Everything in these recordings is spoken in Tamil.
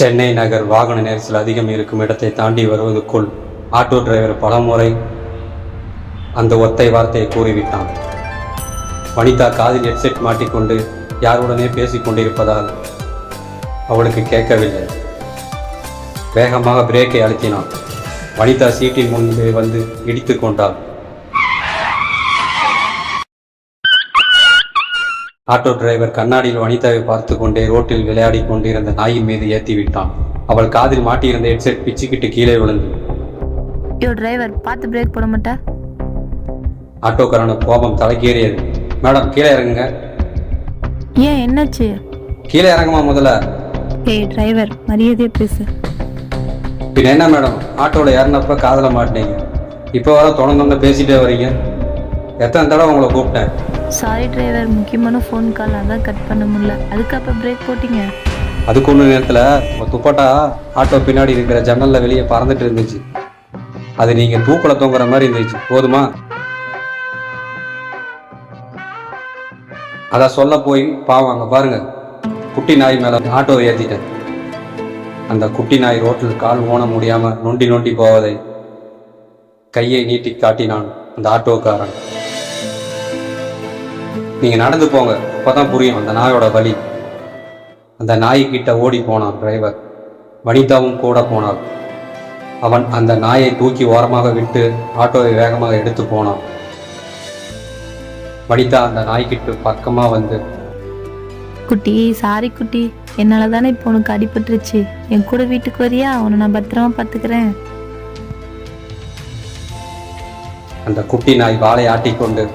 சென்னை நகர் வாகன நெரிசல் அதிகம் இருக்கும் இடத்தை தாண்டி வருவதற்குள் ஆட்டோ டிரைவர் பலமுறை அந்த ஒத்தை வார்த்தையை கூறிவிட்டான். வனிதா காதில் ஹெட்செட் மாட்டிக்கொண்டு யாருடனே பேசிக் கொண்டிருப்பதால் அவளுக்கு கேட்கவில்லை. வேகமாக பிரேக்கை அழுத்தினான். வனிதா சீட்டின் முன்பே வந்து இடித்து கொண்டாள். ஆட்டோ டிரைவர் கண்ணாடியில் வனிதாவை பார்த்து கொண்டே ரோட்டில் விளையாடி கொண்டிருந்த நாயின் மீது ஏற்றி விட்டான். அவள் காதில் மாட்டியிருந்த ஹெட்செட் பிச்சுக்கிட்டு கீழே விழுந்து. டிரைவர் பார்த்து பிரேக் போட மாட்டா? ஆட்டோக்காரன கோபம் தலைக்கேறியது. மேடம் கீழே இறங்குங்க. ஏன் என்னாச்சு? கீழே இறங்குமா முதல்ல. டிரைவர் மரியாதையே பேசு. பின்ன என்ன மேடம், ஆட்டோவில் இறங்கினப்ப காதல மாட்டினீங்க, இப்போ வர தொடர்ந்து பேசிட்டே வரீங்க. எத்தனை தடவை உங்களை கூப்பிட்டேன். சாரி டிரைவர், முக்கியமான ஃபோன் கால், அதான் கட் பண்ண முடியல. அதுக்கு அப்போ பிரேக் போட்டீங்க. அதுக்கு ஒன்று நேரத்தில் உங்கள் துப்பட்டா ஆட்டோ பின்னாடி இருக்கிற ஜன்னலில் வெளியே பறந்துட்டு இருந்துச்சு. அது நீங்கள் தூக்கில் தூங்குற மாதிரி இருந்துச்சு. போதுமா? அதை சொல்ல போய் பாவம் அங்கே பாருங்க, குட்டி நாய் மேலே ஆட்டோவை ஏற்றிட்டேன். அந்த குட்டி நாய் ரோட்டில் கால் ஊன முடியாமல் நொண்டி நொண்டி போவதை கையை நீட்டி காட்டினான் அந்த ஆட்டோக்காரன். நீங்கள் நடந்து போங்க, அப்போதான் புரியும் அந்த நாயோட வலி. அந்த நாய்கிட்ட ஓடி போனான் டிரைவர். வனிதாவும் கூட போனாள். அவன் அந்த நாயை தூக்கி ஓரமாக விட்டு ஆட்டோவை வேகமாக எடுத்து போனான். வனிதா அந்த நாய்கிட்ட பக்கமாக வந்து, குட்டி சாரி குட்டி, என்னால தானே இப்போ உனக்கு அடிபட்டுருச்சு. என் கூட வீட்டுக்கு வரியா? உன்னை நான் பத்திரமா பார்த்துக்கிறேன். அந்த குட்டி நாய் வாளை ஆட்டிக்கொண்டு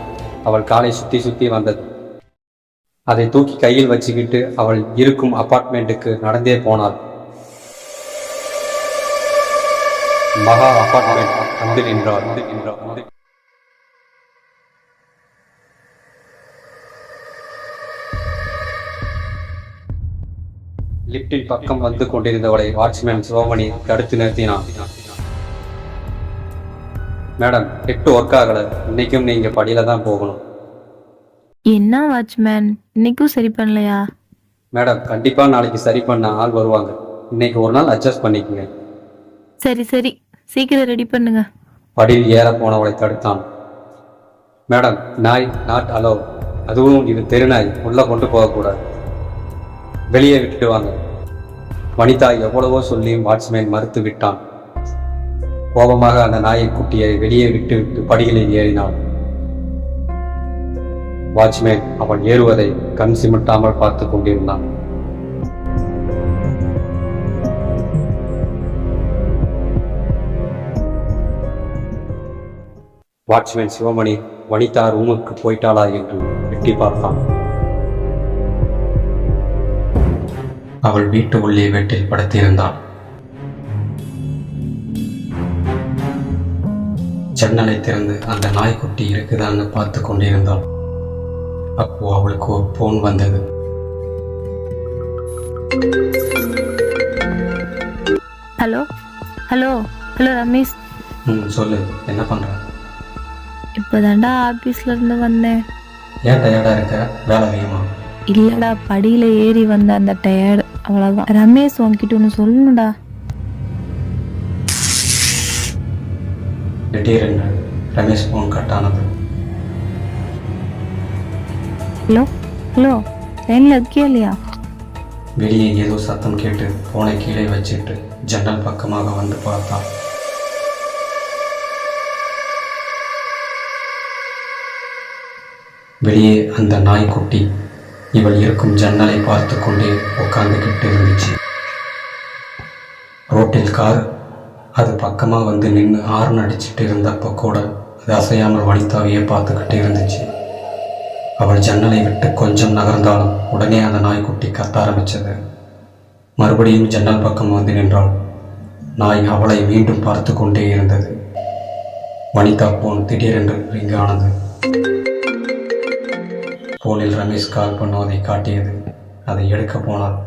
அவள் காலை சுற்றி சுற்றி வந்தது. அதை தூக்கி கையில் வச்சுக்கிட்டு அவள் இருக்கும் அபார்ட்மெண்ட்டுக்கு நடந்தே போனாள். மகா அபார்ட்மெண்ட் வந்து நின்றாள். லிப்டின் பக்கம் வந்து கொண்டிருந்தவளை வாட்ச்மேன் சிவமணி தடுத்து நிறுத்தினான். மேடம், லிப்ட் ஒர்க் ஆகலை, இன்னைக்கும் நீங்கள் படியில தான் போகணும். என்ன வாட்ச்மேன், இன்னைக்கும் சரி பண்ணலையா? மேடம், கண்டிப்பாக நாளைக்கு சரி பண்ண ஆள் வருவாங்க. இன்னைக்கு ஒரு நாள் அட்ஜஸ்ட் பண்ணிக்கங்க. சரி சரி, சீக்கிரம் ரெடி பண்ணுங்க. படியில் ஏற போனவளை தடுத்தான். மேடம், நாய் நாட் அலோ, அதுவும் இது தெருநாய், உள்ள கொண்டு போகக்கூடாது, வெளியே விட்டுட்டு வாங்க. வனிதா எவ்வளவோ சொல்லியும் வாட்ச்மேன் மறுத்து விட்டான். கோபமாக அந்த நாயை குட்டியை வெளியே விட்டு படிகளில் ஏறினாள். வாட்ச்மேன் அவன் ஏறுவதை கண் சிமிட்டாமல் பார்த்து கொண்டிருந்தான். வாட்ச்மேன் சிவமணி வனிதா ரூமுக்கு போயிட்டாளா என்று எட்டி பார்த்தான். அவள் வீட்டு உள்ளே வீட்டில் படுத்திருந்தாள். ஜன்னலை திறந்து அந்த நாய்க்குட்டி இருக்குதான்னு பார்த்து கொண்டிருந்தாள். அப்போ அவளுக்கு ஒரு போன் வந்தது. Hello hello hello Ramesh. சொல்லு, என்ன பண்ற? இப்போதாண்டா ஆபீஸ்ல இருந்து வந்தேன். ஏன் டயர்டா இருக்க? வேலை அதிகமா? இல்லடா, படியில ஏறி வந்த அந்த டயர்டு, அவ்வளவுதான். ரமேஷ் உன்கிட்ட ஒன்று சொல்லணும்டா. திடீரென்று ரமேஷ் போன் கட் ஆனது. ஹலோ ஹலோ, லைன்ல இருக்கியா இல்லையா? வெளியே ஏதோ சத்தம் கேட்டு போனை கீழே வச்சுட்டு ஜன்னல் பக்கமாக வந்து பார்த்தான். வெளியே அந்த நாய்க்குட்டி இவள் இருக்கும் ஜன்னலை பார்த்து கொண்டே உட்காந்துக்கிட்டு இருந்துச்சு. ரோட்டில் கார் அது பக்கமாக வந்து நின்று ஹார்ன் அடிச்சுட்டு இருந்தப்போ கூட அது அசையாமல் வனிதாவையே பார்த்துக்கிட்டு இருந்துச்சு. அவள் ஜன்னலை விட்டு கொஞ்சம் நகர்ந்தாலும் உடனே அந்த நாய்க்குட்டி கத்த ஆரம்பித்தது. மறுபடியும் ஜன்னல் பக்கம் வந்து நின்றாள். நாய் அவளை மீண்டும் பார்த்து கொண்டே இருந்தது. வனிதா போன் திடீரென்று ரிங் ஆனது. போனில் ரமேஷ் கால் பண்ணுவதை காட்டியது. அதை எடுக்க போனாள்.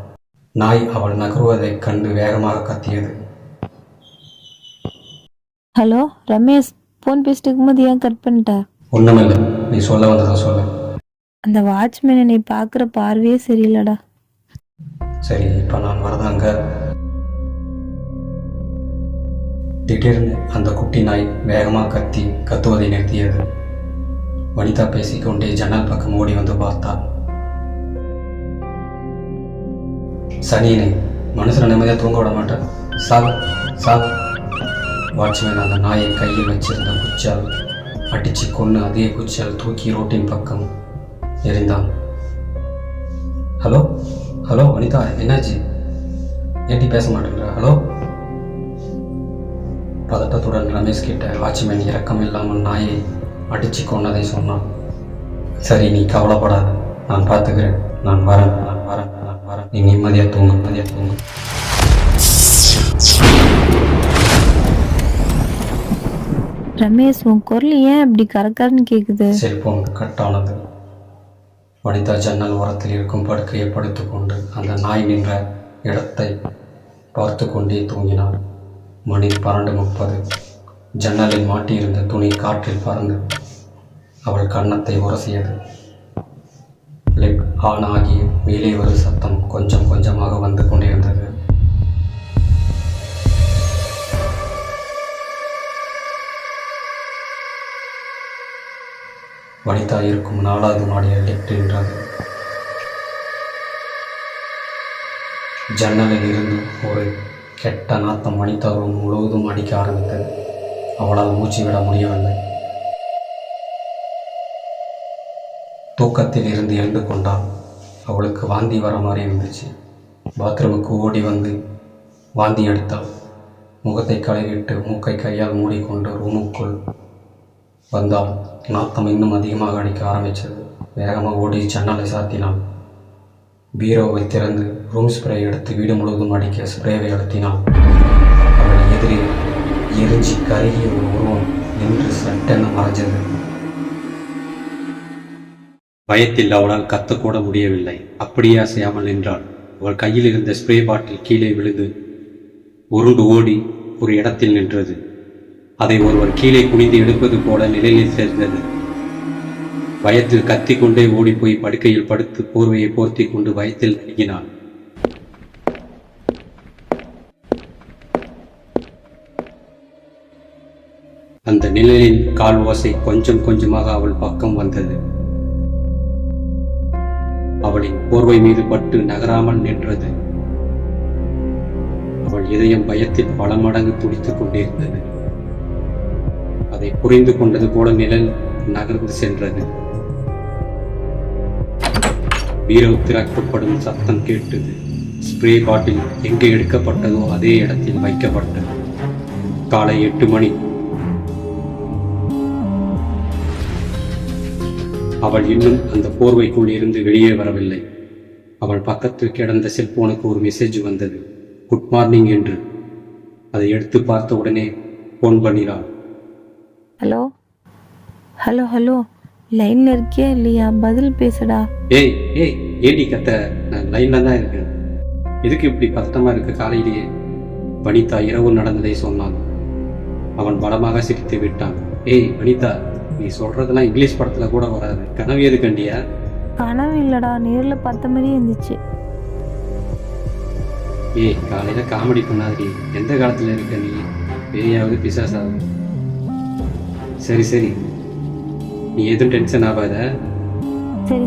நாய் அவள் நகருவதைக் கண்டு வேகமாக கத்தியது. ஹலோ ரமேஷ், போன் பேசிட்டு இருக்கும்போது ஏன் கட் பண்ணிட்ட? ஒண்ணுமில்லை, நீ சொல்ல வந்ததை சொல்லு. அந்த வாட்ச்மேனை நீ பார்க்குற பார்வையே சரியில்லடா. சரி, இப்போ நான் வரதாங்க. திடீர்னு அந்த குட்டி நாய் வேகமாக கத்துவதை நிறுத்தியது. வனிதா பேசிக்கொண்டே ஜன்னல் பக்கம் ஓடி வந்து பார்த்தாள். சனியனே, மனுஷனை நிம்மதியாக தூங்க விட மாட்டேன், சாவு. வாட்ச்மேன் அந்த நாயை கையில் வச்சிருந்த குச்சால் அடித்து கொன்று அதே குச்சால் தூக்கி ரோட்டின் பக்கம் எறிந்தான். ஹலோ வனிதா, என்னாச்சு? ஏன்டி பேச மாட்டேங்கிற? ஹலோ. பதட்டத்துடன் ரமேஷ் கிட்ட வாட்ச்மேன் இரக்கம் இல்லாமல் நாயை அடித்து கொன்னதை சொன்னான். சரி, நீ கவலைப்படாத, நான் பார்த்துக்கிறேன், நான் வரேன், நீ நிம்மதியாக தூங்கு. ரமேஷ், உன் குரல் ஏன் அப்படி கரக்கரன்னு கேக்குது? செல்போன் கட் ஆனது. வனிதா ஜன்னல் ஓரத்தில் இருக்கும் படுக்கையை படுத்துக்கொண்டு அந்த நாய் நின்ற இடத்தை பார்த்து கொண்டே தூங்கினாள். மணி 12:30. ஜன்னலில் மாட்டியிருந்த துணி காற்றில் பறந்து அவள் கன்னத்தை உரசியது. லைட் ஆன் ஆகி மேலே ஒரு சத்தம் கொஞ்சம் கொஞ்சமாக வந்து கொண்டிருந்தது. வனிதா இருக்கும் 4வது மாடியில் லிஃப்ட் நின்றது. ஜன்னலில் இருந்து ஒரு கெட்ட நாத்தம் வனிதா ரூம் முழுவதும் அடிக்க ஆரம்பித்தது. அவளால் மூச்சு விட முடியவில்லை. தூக்கத்தில் இருந்து எழுந்து கொண்டாள். அவளுக்கு வாந்தி வர மாதிரி இருந்துச்சு. பாத்ரூமுக்கு ஓடி வந்து வாந்தி எடுத்தாள். முகத்தை கழுவிட்டு மூக்கை கையால் மூடிக்கொண்டு ரூமுக்குள் வந்தாள். நாத்தம் இன்னும் அதிகமாக அடிக்க ஆரம்பித்தது. வேகமாக ஓடி ஜன்னலை சாத்தினாள். பீரோவை திறந்து ரூம் ஸ்ப்ரே எடுத்து வீடு முழுவதும் அடிக்க ஸ்ப்ரேவை அழுத்தினாள். அவள் எதிரே எரிஞ்சி கருகிய ஒரு உருவம் நின்று சட்டென மறைஞ்சது. பயத்தில் அவளால் கத்தக்கூட முடியவில்லை. அப்படியே அசையாமல் நின்றாள். அவள் கையில் இருந்த ஸ்ப்ரே பாட்டில் கீழே விழுந்து உருண்டு ஓடி ஒரு இடத்தில் நின்றது. அதை ஒருவர் கீழே குனிந்து எடுப்பது போல நிலையில் சேர்ந்தது. பயத்தில் கத்திக்கொண்டே ஓடிப்போய் படுக்கையில் படுத்து போர்வையை போர்த்தி கொண்டு பயத்தில் நடுங்கினாள். அந்த நிழலின் கால் ஓசை கொஞ்சம் கொஞ்சமாக அவள் பக்கம் வந்தது. அவளின் போர்வை மீது பட்டு நகராமல் நின்றது. அவள் இதயம் பயத்தில் பல மடங்கு துடித்துக் கொண்டிருந்தது. அதை புரிந்து கொண்டது போல நிழல் நகர்ந்து சென்றது. பீரோ திறக்கப்படும் சத்தம் கேட்டது. ஸ்ப்ரே பாட்டில் எங்கே எடுக்கப்பட்டதோ அதே இடத்தில் வைக்கப்பட்டது. காலை 8 மணி. அவள் இன்னும் அந்த போர்வைக்குள் இருந்து வெளியே வரவில்லை. அவள் பக்கத்தில் கிடந்த செல்போனுக்கு ஒரு மெசேஜ் வந்தது. குட் மார்னிங் என்று. அதை எடுத்து பார்த்த உடனே போன் பண்ணினாள். ஹலோ, லைன்ல இருக்கியா இல்லையா? பதில் பேசடா. ஏய் ஏடி கத்த, நான் லைன்ல தான் இருக்கேன். எதுக்கு இப்படி பதட்டமா இருக்கு காலையிலேயே? வனிதா இரவு நடந்ததை சொன்னான். அவன் பலமாக சிரித்து விட்டான். ஏய் வனிதா, நீ சொல்றதெல்லாம் இங்கிலீஷ் படத்துல கூட வராது. கனவு எது கண்டியா? கனவு இல்லடா, நேர்ல பார்த்த மாதிரியே இருந்துச்சு. ஏய், காலையில காமெடி பண்ணாதடி. எந்த காலத்துல இருக்க நீ? பேயாவது பிசாசாவது? சரி, நீ எதுவும் டென்ஷன் ஆகாத.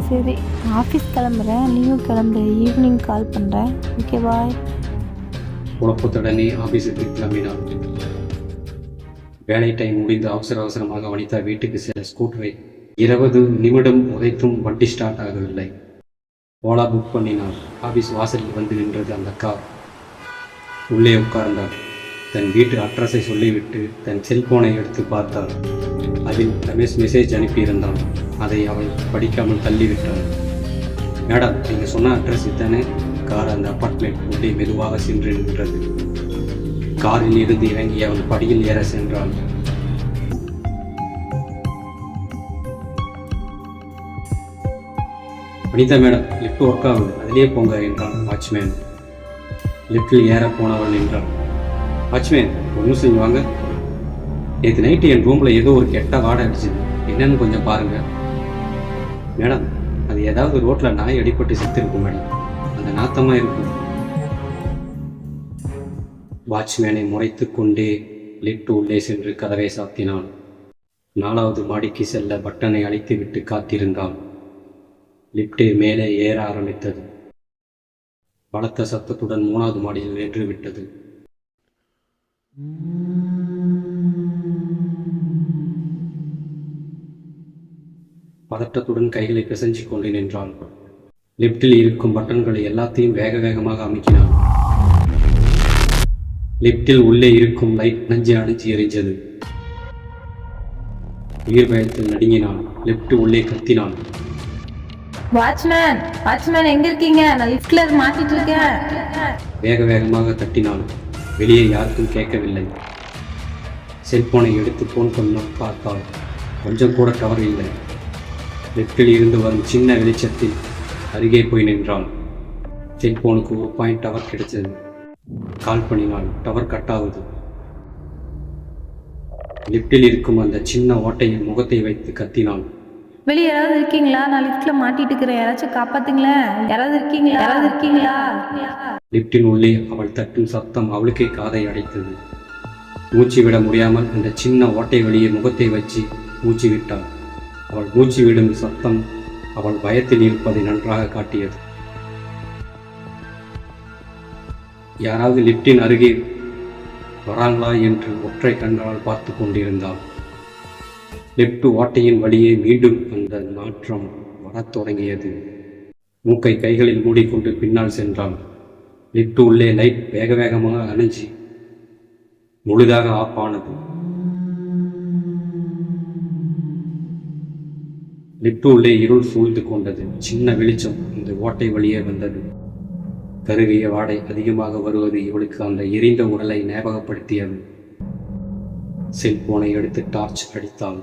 சரி, ஆஃபீஸ் கிளம்புறேன், நீயும் கிளம்பு. ஈவினிங் கால் பண்ணுறேன். ஓகே, பாய். குழப்பத்துடனே ஆஃபீஸுக்கு கிளம்பினான். வேலை டைம் முடிந்து அவசரமாக வனிதா வீட்டுக்கு செல்ல ஸ்கூட்டரை 20 நிமிடம் உதைத்தும் வண்டி ஸ்டார்ட் ஆகவில்லை. ஓலா புக் பண்ணினாள். ஆஃபீஸ் வாசலில் வந்து நின்றது அந்த கார். உள்ளே உட்கார்ந்தாள். தன் வீட்டு அட்ரஸை சொல்லிவிட்டு தன் செல்போனை எடுத்து பார்த்தாள். அதில் ரமேஷ் மெசேஜ் அனுப்பியிருந்தான். அதை அவள் படிக்காமல் தள்ளிவிட்டாள். மேடம், நீங்கள் சொன்ன அட்ரஸ் இத்தானே? கார் அந்த அப்பார்ட்மெண்ட் உள்ளே மெதுவாக சென்று நின்றது. காரில் இருந்து இறங்கி அவள் படியில் ஏற சென்றாள். வனிதா மேடம், லிஃப்ட் ஒர்க் ஆகுது, அதிலே போங்க என்றான் வாட்ச்மேன். லிஃப்டில் ஏற போனவள் நின்றாள். வாட்ச்மேன், ஒரு நிமிஷம் வாங்க. நேற்று நைட்டு என் ரூமில் ஏதோ ஒரு கெட்ட வாடை அடிச்சுது. என்னன்னு கொஞ்சம் பாருங்க. மேடம், அது ஏதாவது ரோட்டில் நாய் அடிபட்டு செத்து இருக்கும் மேடம். அந்த நாத்தமாக இருக்கும். வாட்ச்மேனை முறைத்து கொண்டே லிஃப்ட் உள்ளே சென்று கதவை சாத்தினான். 4வது மாடிக்கு செல்ல பட்டனை அழித்துவிட்டு காத்திருந்தான். லிஃப்ட் மேலே ஏற ஆரம்பித்தது. பலத்த சத்தத்துடன் 3வது மாடியில் நின்று விட்டது. பதட்டத்துடன் கைகளை பிசைஞ்சிக் கொண்டு நின்றான். லிப்டில் இருக்கும் பட்டன்களை எல்லாத்தையும் வேக வேகமாக அமுக்கினான். லிப்டில் உள்ளே இருக்கும் லைட் அணைஞ்சு எரிஞ்சது. உயிர் பயத்தில் நடுங்கினான். லிப்ட் உள்ளே கத்தினான். வாட்ச்மேன், வாட்ச்மேன் எங்க இருக்கீங்க? நான் லிஃப்ட்ல மாட்டிட்டு இருக்கேன். வேக வேகமாக தட்டினான். வெளியே யாருக்கும் கேட்கவில்லை. செல்போனை எடுத்து போன் பண்ண பார்த்தாள். கொஞ்சம் கூட டவர் இல்லை. லிஃப்டில் இருந்து வரும் சின்ன வெளிச்சத்தில் அருகே போய் நின்றான். செல்போனுக்கு 1 பாயிண்ட் டவர் கிடைச்சது. கால் பண்ணினாள். டவர் கட் ஆகுது. லிஃப்டில் இருக்கும் அந்த சின்ன ஓட்டையில் முகத்தை வைத்து கத்தினான். வெளியே யாராவது இருக்கீங்களா? நான் லிஃப்ட்ல மாட்டிட்டு இருக்கிறேன். யாராச்சும் காப்பாத்துங்களேன். யாராவது இருக்கீங்களா? யாராவது இருக்கீங்களா? லிஃப்டின் உள்ளே அவள் தட்டும் சத்தம் அவளுக்கே காதை அடைத்தது. மூச்சு விட முடியாமல் அந்த சின்ன ஓட்டை வழியே முகத்தை வச்சு மூச்சு விட்டாள். அவள் மூச்சு விடும் சத்தம் அவள் பயத்தில் இருப்பதை நன்றாக காட்டியது. யாராவது லிஃப்டின் அருகே வராங்களா என்று ஒற்றை கண்களால் பார்த்து கொண்டிருந்தாள். லிஃப்ட் ஓட்டையின் வழியே மீண்டும் அந்த நாற்றம் வரத் தொடங்கியது. மூக்கை கைகளில் மூடிக்கொண்டு பின்னால் சென்றாள். லிஃப்ட் உள்ளே லைட் வேக வேகமாக அணைஞ்சி முழுதாக ஆஃப் ஆனது. லிஃப்ட் உள்ளே இருள் சூழ்ந்து கொண்டது. சின்ன வெளிச்சம் இந்த ஓட்டை வழியே வந்தது. கருகிய வாடை அதிகமாக வருவது இவளுக்கு அந்த எரிந்த உடலை ஞாபகப்படுத்தியது. செல்போனை எடுத்து டார்ச் அடித்தாள்.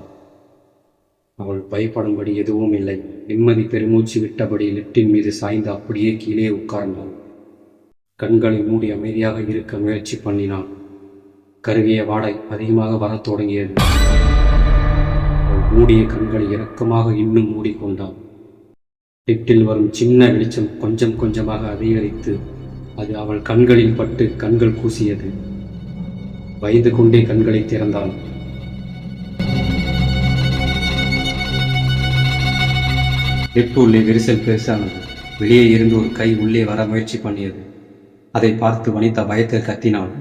அவள் பயப்படும்படி எதுவும் இல்லை. நிம்மதி பெருமூச்சு விட்டபடி லிஃப்டின் மீது சாய்ந்து அப்படியே கீழே உட்கார்ந்தாள். கண்களை மூடி அமைதியாக இருக்க முயற்சி பண்ணினான். கருகிய வாடை அதிகமாக வரத் தொடங்கியது. அவள் மூடிய கண்களை இறக்கமாக இன்னும் மூடிக்கொண்டாள். லிஃப்டில் வரும் சின்ன வெளிச்சம் கொஞ்சம் கொஞ்சமாக அதிகரித்து அது அவள் கண்களில் பட்டு கண்கள் கூசியது. பயந்து கொண்டே கண்களை திறந்தாள். லிஃப்ட் உள்ளே விரிசல் பெருசானது. வெளியே இருந்து ஒரு கை உள்ளே வர முயற்சி பண்ணியது. அதை பார்த்து வனிதா பயத்தில் கத்தினாள்.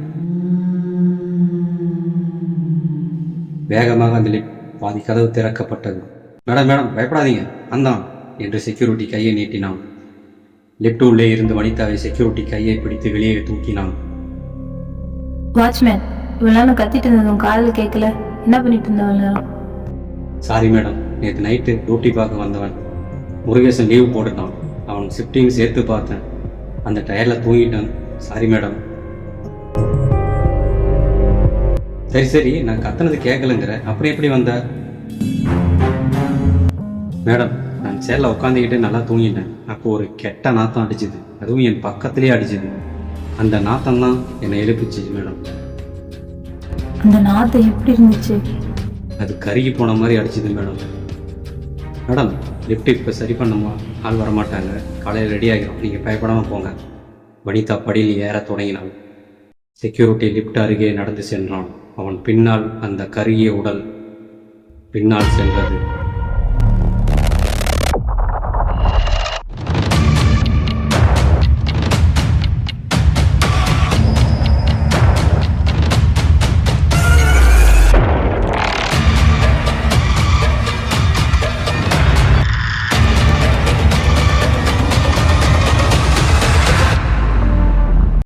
வேகமாக அந்த லிஃப்ட் பாதி கதவு திறக்கப்பட்டது. மேடம் மேடம் பயப்படாதீங்க, அந்தான் என்று செக்யூரிட்டி கையை நீட்டினான். லிஃப்ட் உள்ளே இருந்து வனிதாவை செக்யூரிட்டி கையை பிடித்து வெளியே தூக்கினான். வாட்ச்மேன், இவ்வளவு நேரம் கத்திட்டு இருந்ததும் காதில் கேட்கல. என்ன பண்ணிட்டு இருந்தவன்? சாரி மேடம், நேற்று நைட்டு டியூட்டி பார்க்க வந்தவன் முருகேசன் லீவு போட்டுட்டான். அவன் ஷிஃப்டிங் சேர்த்து பார்த்தேன். அந்த டயரில் தூங்கிட்டான். Sorry madam. சரி சரி, நான் கத்துனது கேட்கலங்கிற, அப்புறம் எப்படி வந்த? மேடம், நான் சேரில் உட்காந்துக்கிட்டு நல்லா தூங்கிட்டேன். அப்போ ஒரு கெட்ட நாத்தம் அடிச்சுது. அதுவும் என் பக்கத்துலேயே அடிச்சுது. அந்த நாத்தம் தான் என்னை எழுப்பிச்சு மேடம். அந்த நாத்தம் எப்படி இருந்துச்சு? அது கருகி போன மாதிரி அடிச்சுது மேடம். மேடம், லிஃப்ட் இப்போ சரி பண்ணமா? ஆள் வரமாட்டாங்க. காலையில் ரெடி ஆகிடும், நீங்கள் பயப்படாமல் போங்க. வனிதா படியில் ஏற தொடங்கினாள். செக்யூரிட்டி லிஃப்ட் அருகே நடந்து சென்றான். அவன் பின்னால் அந்த கருகிய உடல் பின்னால் சென்றது.